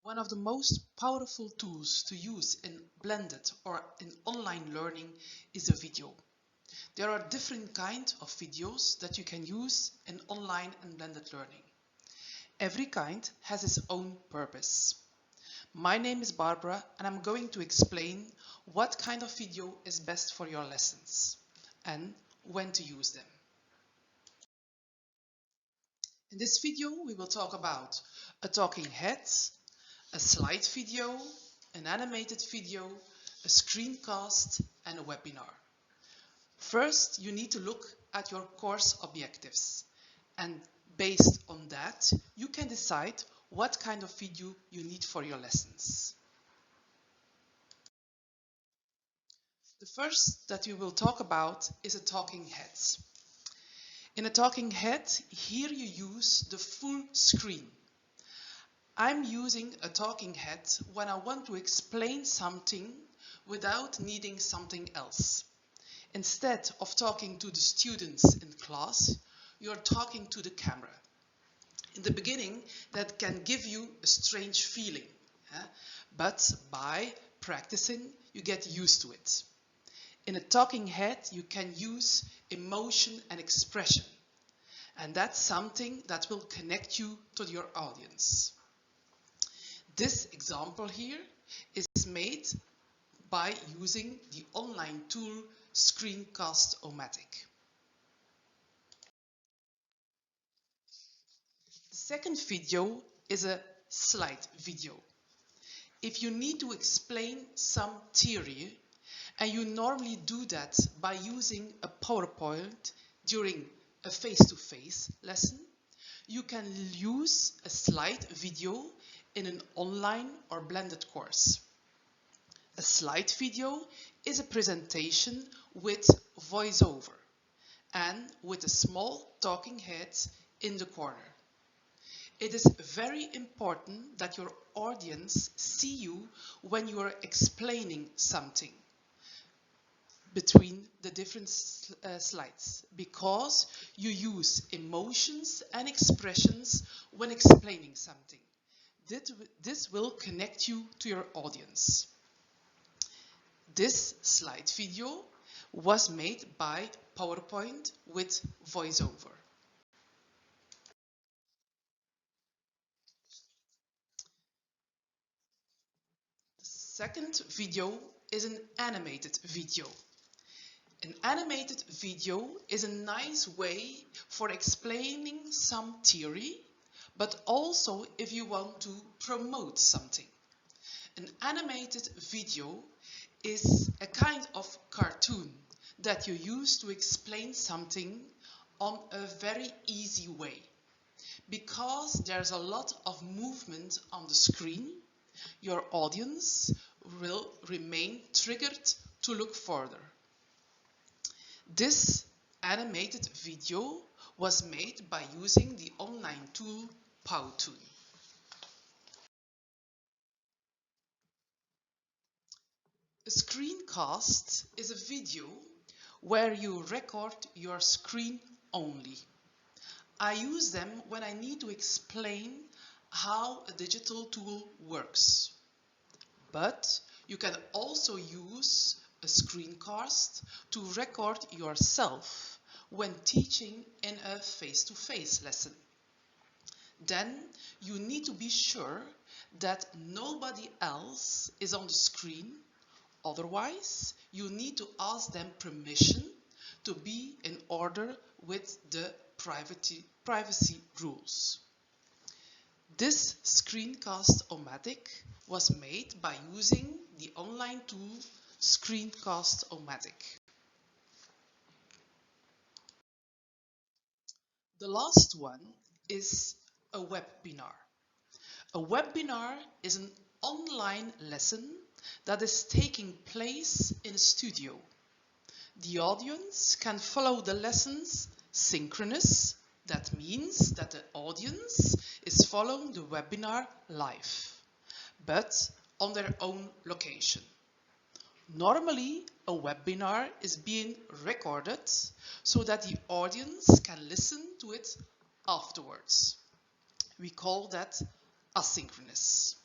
One of the most powerful tools to use in blended or in online learning is a video. There are different kinds of videos that you can use in online and blended learning. Every kind has its own purpose. My name is Barbara and I'm going to explain what kind of video is best for your lessons and when to use them. In this video we will talk about a talking head, a slide video, an animated video, a screencast and a webinar. First, you need to look at your course objectives, and based on that, you can decide what kind of video you need for your lessons. The first that we will talk about is a talking head. In a talking head, here you use the full screen. I'm using a talking head when I want to explain something without needing something else. Instead of talking to the students in class, you're talking to the camera. In the beginning, that can give you a strange feeling, but by practicing, you get used to it. In a talking head, you can use emotion and expression, and that's something that will connect you to your audience. This example here is made by using the online tool Screencast-O-Matic. The second video is a slide video. If you need to explain some theory, and you normally do that by using a PowerPoint during a face-to-face lesson, you can use a slide video in an online or blended course. A slide video is a presentation with voiceover and with a small talking head in the corner. It is very important that your audience see you when you are explaining something between the different slides, because you use emotions and expressions when explaining something. This will connect you to your audience. This slide video was made by PowerPoint with voiceover. The second video is an animated video. An animated video is a nice way for explaining some theory, but also if you want to promote something. An animated video is a kind of cartoon that you use to explain something on a very easy way. Because there's a lot of movement on the screen, your audience will remain triggered to look further. This animated video was made by using the online tool Powtoon. A screencast is a video where you record your screen only. I use them when I need to explain how a digital tool works. But you can also use a screencast to record yourself when teaching in a face-to-face lesson. Then you need to be sure that nobody else is on the screen. Otherwise, you need to ask them permission to be in order with the privacy rules. This Screencast-O-Matic was made by using the online tool Screencast-O-Matic. The last one is a webinar. A webinar is an online lesson that is taking place in a studio. The audience can follow the lessons synchronous. That means that the audience is following the webinar live, but on their own location. Normally, a webinar is being recorded so that the audience can listen to it afterwards. We call that asynchronous.